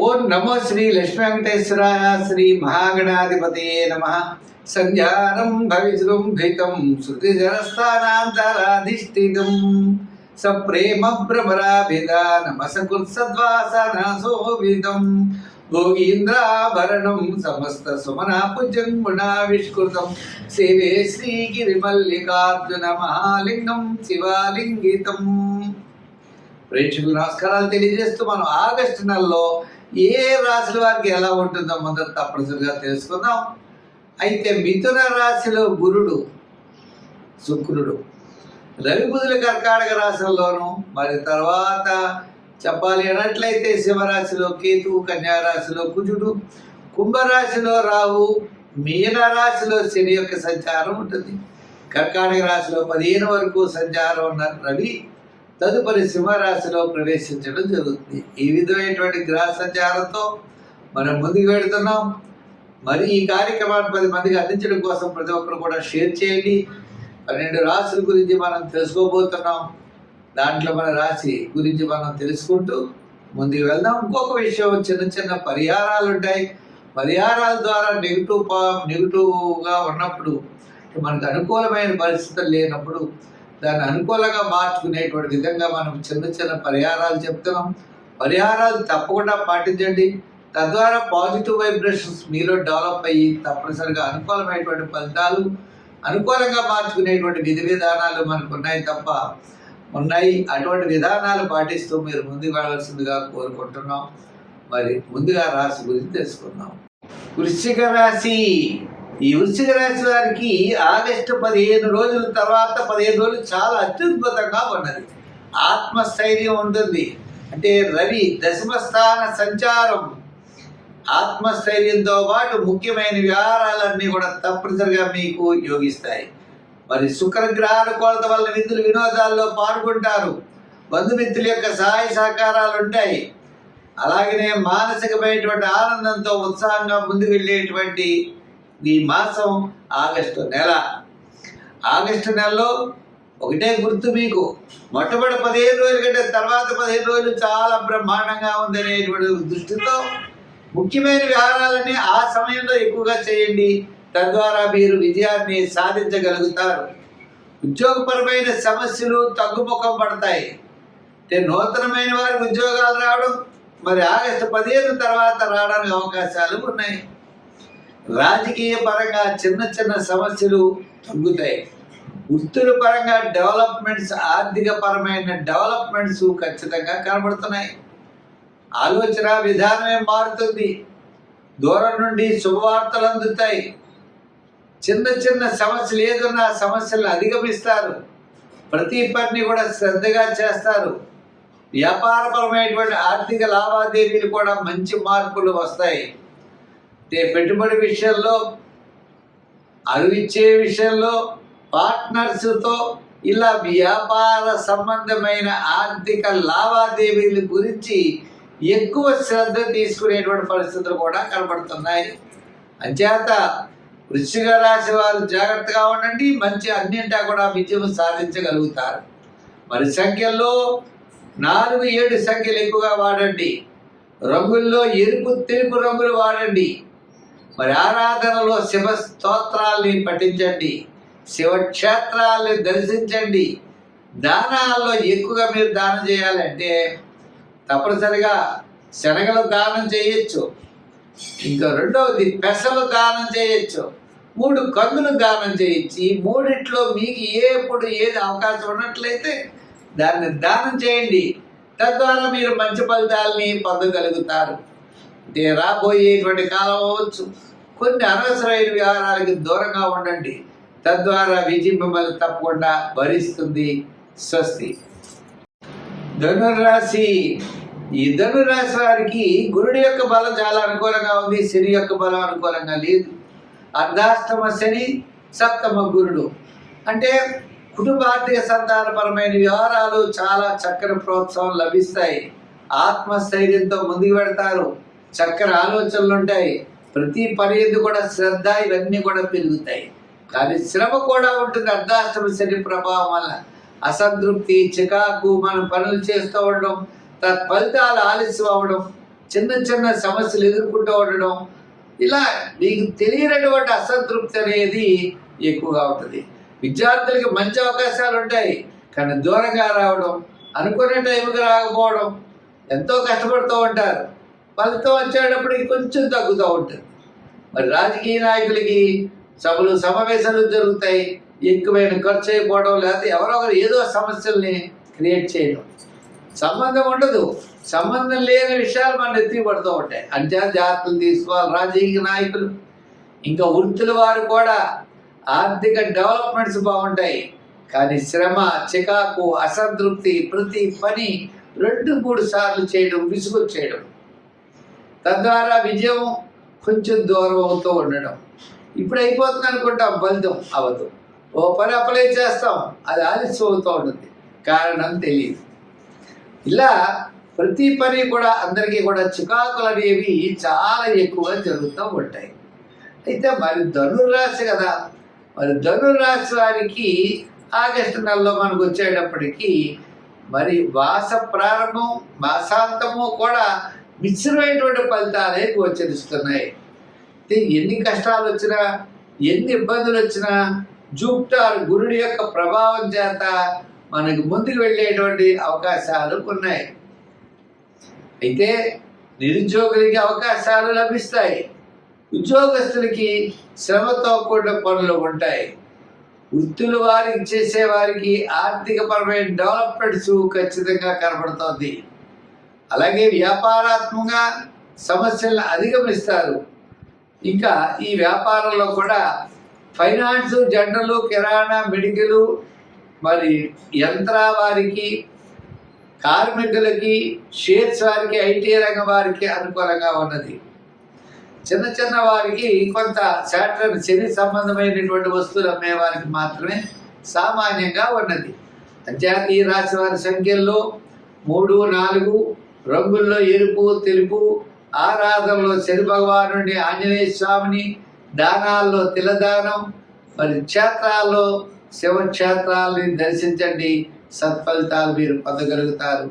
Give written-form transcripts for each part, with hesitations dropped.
ఓం నమో శ్రీ లక్ష్మీ వెంకటేశ్వరాయ శ్రీ మహాగణాధిపతయే నమః. సంధ్యారంభ విజృంభితం శృతిజరస్థానాంతరాధిష్ఠితం సప్రేమ భ్రమరాభిధానమసకృత్సద్వాసనాశోభితం భోగీంద్రాభరణం సమస్త సుమనాపుజంగుణావిష్కృతం సేవే శ్రీగిరిమల్లికార్జున మహాలింగం శివాలింగితం. ప్రేక్షకులు నమస్కారాలు తెలియజేస్తూ మనం ఆగస్టు నెలలో ఏ రాశుల వారికి ఎలా ఉంటుందో మొదట తప్పనిసరిగా తెలుసుకుందాం. అయితే మిథున రాశిలో గురుడు, శుక్రుడు, రవి బుధుల కర్కాటక రాశుల్లోనూ, మరి తర్వాత చెప్పాలి అన్నట్లయితే సింహరాశిలో కేతువు, కన్యారాశిలో కుజుడు, కుంభరాశిలో రాహు, మీన రాశిలో శని యొక్క సంచారం ఉంటుంది. కర్కాటక రాశిలో 15 వరకు సంచారం ఉన్న రవి తదుపరి సింహరాశిలో ప్రవేశించడం జరుగుతుంది. ఈ విధమైనటువంటి గ్రహ సంచారంతో మనం ముందుకు వెళుతున్నాం. మరి ఈ కార్యక్రమాన్ని 10 మందికి అందించడం కోసం ప్రతి ఒక్కరు కూడా షేర్ చేయండి. 12 రాశుల గురించి మనం తెలుసుకోబోతున్నాం. దాంట్లో మన రాశి గురించి మనం తెలుసుకుంటూ ముందుకు వెళ్దాం. ఇంకొక విషయం, చిన్న చిన్న పరిహారాలు ఉంటాయి. పరిహారాల ద్వారా నెగిటివ్గా ఉన్నప్పుడు, మనకు అనుకూలమైన పరిస్థితులు లేనప్పుడు దాన్ని అనుకూలంగా మార్చుకునేటువంటి విధంగా మనం చిన్న చిన్న పరిహారాలు చెప్తున్నాం. పరిహారాలు తప్పకుండా పాటించండి. తద్వారా పాజిటివ్ వైబ్రేషన్స్ మీలో డెవలప్ అయ్యి తప్పనిసరిగా అనుకూలమైనటువంటి ఫలితాలు, అనుకూలంగా మార్చుకునేటువంటి విధి విధానాలు మనకు ఉన్నాయి. అటువంటి విధానాలు పాటిస్తూ మీరు ముందుకు వెళ్ళవలసిందిగా కోరుకుంటున్నాం. మరి ముందుగా రాశి గురించి తెలుసుకుందాం. వృశ్చిక రాశి. ఈ వృశ్చిక రాశి వారికి ఆగస్టు 15 రోజుల తర్వాత 15 రోజులు చాలా అత్యద్భుతంగా ఉన్నది. ఆత్మస్థైర్యం ఉంటుంది. అంటే రవి దశమ స్థాన సంచారం ఆత్మస్థైర్యంతో పాటు ముఖ్యమైన వ్యవహారాలన్నీ కూడా తప్పనిసరిగా మీకు యోగిస్తాయి. మరి శుక్రగ్రహాల కొలత వల్ల విందులు వినోదాల్లో పాల్గొంటారు. బంధుమిత్రుల యొక్క సహాయ సహకారాలు ఉంటాయి. అలాగనే మానసికమైనటువంటి ఆనందంతో ఉత్సాహంగా ముందుకు వెళ్ళేటువంటి ఈ మాసం ఆగస్టు నెల. ఆగస్టు నెలలో ఒకటే గుర్తు మీకు, మొట్టమొదటి 15 రోజుల కంటే తర్వాత 15 రోజులు చాలా బ్రహ్మాండంగా ఉందనేటువంటి దృష్టితో ముఖ్యమైన వ్యవహారాలన్నీ ఆ సమయంలో ఎక్కువగా చేయండి. తద్వారా మీరు విజయాన్ని సాధించగలుగుతారు. ఉద్యోగపరమైన సమస్యలు తగ్గుముఖం పడతాయి. అంటే నూతనమైన వారికి ఉద్యోగాలు రావడం మరి ఆగస్టు 15 తర్వాత రావడానికి అవకాశాలు ఉన్నాయి. రాజకీయ పరంగా చిన్న చిన్న సమస్యలు తగ్గుతాయి. వృత్తుల పరంగా డెవలప్మెంట్స్, ఆర్థిక పరమైన డెవలప్మెంట్స్ ఖచ్చితంగా కనబడుతున్నాయి. ఆలోచన విధానమే మారుతుంది. దూరం నుండి శుభవార్తలు అందుతాయి. చిన్న చిన్న సమస్యలు ఏదన్నా సమస్యలను అధిగమిస్తారు. ప్రతి పనిని కూడా శ్రద్ధగా చేస్తారు. వ్యాపారపరమైనటువంటి ఆర్థిక లావాదేవీలు కూడా మంచి మార్పులు వస్తాయి. పెట్టుబడి విషయంలో, అరువిచ్చే విషయంలో, పార్ట్నర్స్తో ఇలా వ్యాపార సంబంధమైన ఆర్థిక లావాదేవీల గురించి ఎక్కువ శ్రద్ధ తీసుకునేటువంటి పరిస్థితులు కూడా కనబడుతున్నాయి. అంచేత వృశ్చిక రాశి వారు జాగ్రత్తగా ఉండండి. మంచి అన్నింటా కూడా విజయం సాధించగలుగుతారు. మరి సంఖ్యల్లో 4, 7 సంఖ్యలు ఎక్కువగా వాడండి. రంగుల్లో ఎరుపు, తెలుపు రంగులు వాడండి. మరి ఆరాధనలో శివ స్తోత్రాల్ని పఠించండి. శివక్షేత్రాల్ని దర్శించండి. దానాల్లో ఎక్కువగా మీరు దానం చేయాలంటే తప్పనిసరిగా శనగలు దానం చేయొచ్చు. ఇంకా రెండవది పెసలు దానం చేయొచ్చు. 3 కందులు దానం చేయొచ్చు. ఈ మూడిట్లో మీకు ఎప్పుడు ఏది అవకాశం ఉన్నట్లయితే దాన్ని దానం చేయండి. తద్వారా మీరు మంచి ఫలితాలని పొందగలుగుతారు. అంటే రాబోయేటువంటి కాలం అవ్వచ్చు, కొన్ని అనవసరమైన వ్యవహారాలకి దూరంగా ఉండండి. తద్వారా విజయం మిమ్మల్ని తప్పకుండా భరిస్తుంది. స్వస్తి. ధనుర్రాశి. ఈ ధనుర్రాశి వారికి గురుడి యొక్క బలం చాలా అనుకూలంగా ఉంది. శని యొక్క బలం అనుకూలంగా లేదు. అర్ధాష్టమ శని, సప్తమ గురుడు. అంటే కుటుంబార్థిక సంతానపరమైన వ్యవహారాలు చాలా చక్కని ప్రోత్సాహం లభిస్తాయి. ఆత్మస్థైర్యంతో ముందుకు పెడతారు. చక్కని ఆలోచనలు ఉంటాయి. ప్రతి పని ఎందు కూడా శ్రద్ధ, ఇవన్నీ కూడా పెరుగుతాయి. కానీ శ్రమ కూడా ఉంటుంది. అర్ధాష్టమ శని ప్రభావం వల్ల అసంతృప్తి, చికాకు, మనం పనులు చేస్తూ ఉండడం, తత్ఫలితాలు ఆలస్యం అవ్వడం, చిన్న చిన్న సమస్యలు ఎదుర్కొంటూ ఉండడం, ఇలా మీకు తెలియనటువంటి అసంతృప్తి అనేది ఎక్కువగా ఉంటుంది. విద్యార్థులకి మంచి అవకాశాలు ఉంటాయి, కానీ దూరంగా రావడం, అనుకునే టైంకి రాకపోవడం, ఎంతో కష్టపడుతూ ఉంటారు, ఫలితం వచ్చేటప్పటికి కొంచెం తగ్గుతూ ఉంటుంది. మరి రాజకీయ నాయకులకి సభలు సమావేశాలు జరుగుతాయి, ఎక్కువైన ఖర్చు అయిపోవడం, లేకపోతే ఎవరో ఒకరు ఏదో సమస్యల్ని క్రియేట్ చేయడం, సంబంధం ఉండదు, సంబంధం లేని విషయాలు మన ఎత్తి పడుతూ ఉంటాయి. అంటే జాగ్రత్తలు తీసుకోవాలి రాజకీయ నాయకులు. ఇంకా వృత్తుల వారు కూడా ఆర్థిక డెవలప్మెంట్స్ బాగుంటాయి, కానీ శ్రమ, చికాకు, అసంతృప్తి, ప్రతి పని 2-3 సార్లు చేయడం, విసుగు చేయడం, తద్వారా విజయం కొంచెం దూరం అవుతూ ఉండడం. ఇప్పుడు అయిపోతుంది అనుకుంటాం, ఫలితం అవ్వదు. ఓ పని అప్లై చేస్తాం, అది ఆలస్యం అవుతూ ఉంటుంది, కారణం తెలియదు. ఇలా ప్రతి పని కూడా అందరికీ కూడా చికాకులు అనేవి చాలా ఎక్కువగా జరుగుతూ ఉంటాయి. అయితే మరి ధనుర్రాశి కదా, మరి ధనుర్రాశి వారికి ఆగస్టు నెలలో మనకు వచ్చేటప్పటికీ మరి మాస ప్రారంభం మాసాంతము కూడా మిశ్రమైనటువంటి ఫలితాలే గోచరిస్తున్నాయి. ఎన్ని కష్టాలు వచ్చినా, ఎన్ని ఇబ్బందులు వచ్చినా, జూపిటర్ గురుడి యొక్క ప్రభావం చేత మనకు ముందుకు వెళ్ళేటువంటి అవకాశాలు ఉన్నాయి. అయితే నిరుద్యోగులకి అవకాశాలు లభిస్తాయి, ఉద్యోగస్తులకి శ్రమతో కూడిన పనులు ఉంటాయి, వృత్తుల వారికి చేసేవారికి ఆర్థికపరమైన డెవలప్మెంట్స్ ఖచ్చితంగా కనబడుతోంది. అలాగే వ్యాపారాత్మకంగా సమస్యలను అధిగమిస్తారు. ఇంకా ఈ వ్యాపారంలో కూడా ఫైనాన్స్, జనరల్, కిరాణా, మెడికల్, మరి యంత్ర వారికి, కార్మికులకి, షేర్స్ వారికి, ఐటీ రంగం వారికి అనుకూలంగా ఉన్నది. చిన్న చిన్న వారికి కొంత శాటర్న్ శని సంబంధమైనటువంటి వస్తువులు అమ్మే వారికి మాత్రమే సామాన్యంగా ఉన్నది. అంతేకాక ఈ రాశి వారి సంఖ్యల్లో 3, 4, రంగుల్లో ఎరుపు, తెలుపు, ఆరాధనలో శని భగవానుడి, ఆంజనేయ స్వామిని, దానాల్లో తిలదానం, మరి క్షేత్రాల్లో శివక్షేత్రాలని దర్శించండి, సత్ఫలితాలు మీరు పొందగలుగుతారు.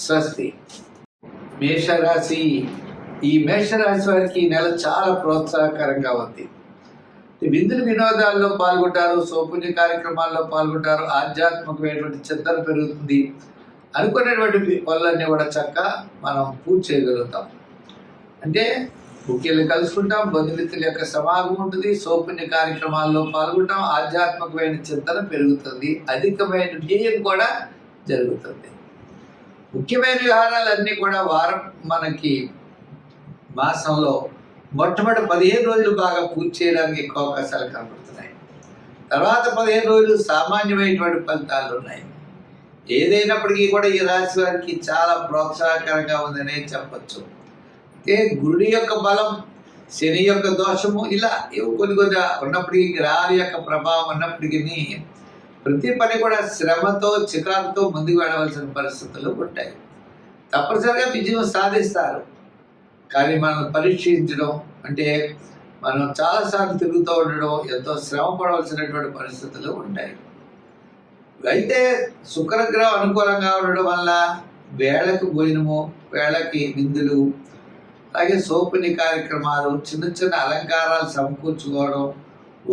స్వస్తి. మేషరాశి. ఈ మేషరాశి వారికి ఈ నెల చాలా ప్రోత్సాహకరంగా ఉంది. విందులు వినోదాల్లో పాల్గొంటారు, సౌపుణ్య కార్యక్రమాల్లో పాల్గొంటారు, ఆధ్యాత్మికమైనటువంటి చింతన పెరుగుతుంది, అనుకున్నటువంటి పనులన్నీ కూడా చక్కగా మనం పూర్తి చేయగలుగుతాం. అంటే ముఖ్యంగా కలుసుకుంటాం, బంధుమిత్రుల యొక్క సమాగం ఉంటుంది, సౌపుణ్య కార్యక్రమాల్లో పాల్గొంటాం, ఆధ్యాత్మికమైన చింతన పెరుగుతుంది, అధికమైన వ్యయం కూడా జరుగుతుంది. ముఖ్యమైన వ్యవహారాలన్నీ కూడా వారం మనకి మాసంలో మొట్టమొదటి 15 రోజులు బాగా పూర్తి చేయడానికి ఎక్కువ అవకాశాలు కనబడుతున్నాయి. తర్వాత 15 రోజులు సామాన్యమైనటువంటి ఫలితాలు ఉన్నాయి. ఏదైనప్పటికీ కూడా ఈ రాశి వారికి చాలా ప్రోత్సాహకరంగా ఉందనే చెప్పచ్చు. అంటే గురుడి యొక్క బలం, శని యొక్క దోషము, ఇలా కొన్ని ఉన్నప్పటికీ, గ్రహాల యొక్క ప్రభావం ఉన్నప్పటికీ ప్రతి పని కూడా శ్రమతో, చికాకుతో ముందుకు వెళ్ళవలసిన పరిస్థితులు ఉంటాయి. తప్పనిసరిగా విజయం సాధిస్తారు, కానీ మనం పరీక్షించడం అంటే మనం చాలాసార్లు తిరుగుతూ ఉండడం, ఎంతో శ్రమ పడవలసినటువంటి పరిస్థితులు ఉంటాయి. అయితే శుక్రగ్రహం అనుకూలంగా ఉండడం వల్ల వేళకు భోజనము, వేళకి విందులు, అలాగే సౌపుణ్య కార్యక్రమాలు, చిన్న చిన్న అలంకారాలు సమకూర్చుకోవడం,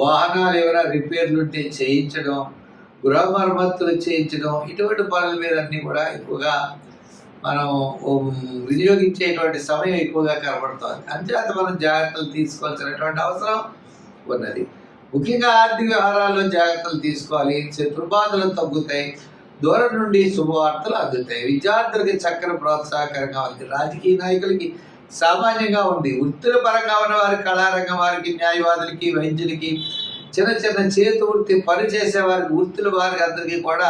వాహనాలు ఏమైనా రిపేర్లు ఉంటే చేయించడం, గృహ మరమ్మతులు చేయించడం, ఇటువంటి పనుల మీద అన్నీ కూడా ఎక్కువగా మనం వినియోగించేటువంటి సమయం ఎక్కువగా కనబడుతుంది. అంచేత మనం జాగ్రత్తలు తీసుకోవాల్సినటువంటి అవసరం ఉన్నది. ముఖ్యంగా ఆర్థిక వ్యవహారాల్లో జాగ్రత్తలు తీసుకోవాలి. శత్రుబాధలు తగ్గుతాయి, దూరం నుండి శుభవార్తలు అందుతాయి. విద్యార్థులకి చక్కని ప్రోత్సాహకరంగా ఉంది. రాజకీయ నాయకులకి సామాన్యంగా ఉంది. వృత్తుల పరంగా ఉన్న వారికి, కళారంగం వారికి, న్యాయవాదులకి, వైద్యులకి, చిన్న చిన్న చేతి వృత్తి పని చేసే వారికి, వృత్తుల వారికి అందరికీ కూడా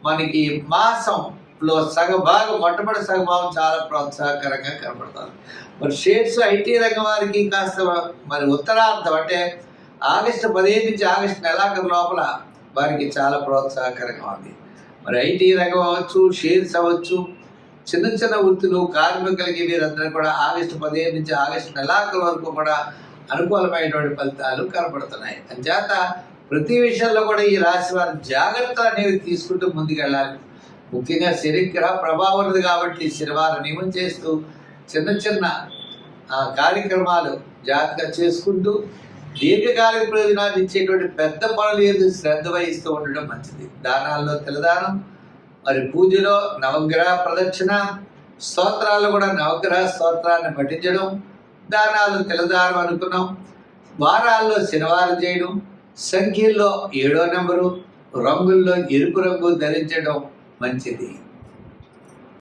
మనకి మాసంలో సగభాగం, మొట్టమొదటి సగభాగం చాలా ప్రోత్సాహకరంగా కనబడుతుంది. మరి షేర్స్, ఐటీ రంగం వారికి కాస్త మరి ఉత్తరార్థం అంటే ఆగస్టు 15 నుంచి ఆగస్టు నెలాఖరు లోపల వారికి చాలా ప్రోత్సాహకరంగా ఉంది. మరి ఐటీ రంగం అవ్వచ్చు, షేర్స్ అవ్వచ్చు, చిన్న చిన్న వృత్తులు, కార్మికులకి వీరందరూ కూడా ఆగస్టు 15 నుంచి ఆగస్టు నెలాఖరు వరకు కూడా అనుకూలమైనటువంటి ఫలితాలు కనపడుతున్నాయి. అంచేత ప్రతి విషయంలో కూడా ఈ రాశి వారు జాగ్రత్తలు అనేవి తీసుకుంటూ ముందుకెళ్ళాలి. ముఖ్యంగా శనిగ్రహ ప్రభావం ఉంది కాబట్టి శనివారం నియమం చేస్తూ చిన్న చిన్న కార్యక్రమాలు జాగ్రత్తగా చేసుకుంటూ దీర్ఘకాలిక ప్రయోజనాన్ని ఇచ్చేటువంటి పెద్ద పనులు ఏది శ్రద్ధ వహిస్తూ ఉండడం మంచిది. దానాల్లో తెలదానం, మరి పూజలో నవగ్రహ ప్రదక్షిణ, స్తోత్రాలు కూడా నవగ్రహ స్తోత్రాన్ని పఠించడం, దానాలు తెలదానం అనుకున్నాం. వారాల్లో శనివారం చేయడం, సంఖ్యల్లో 7వ నెంబరు, రంగుల్లో ఎరుపు రంగు ధరించడం మంచిది.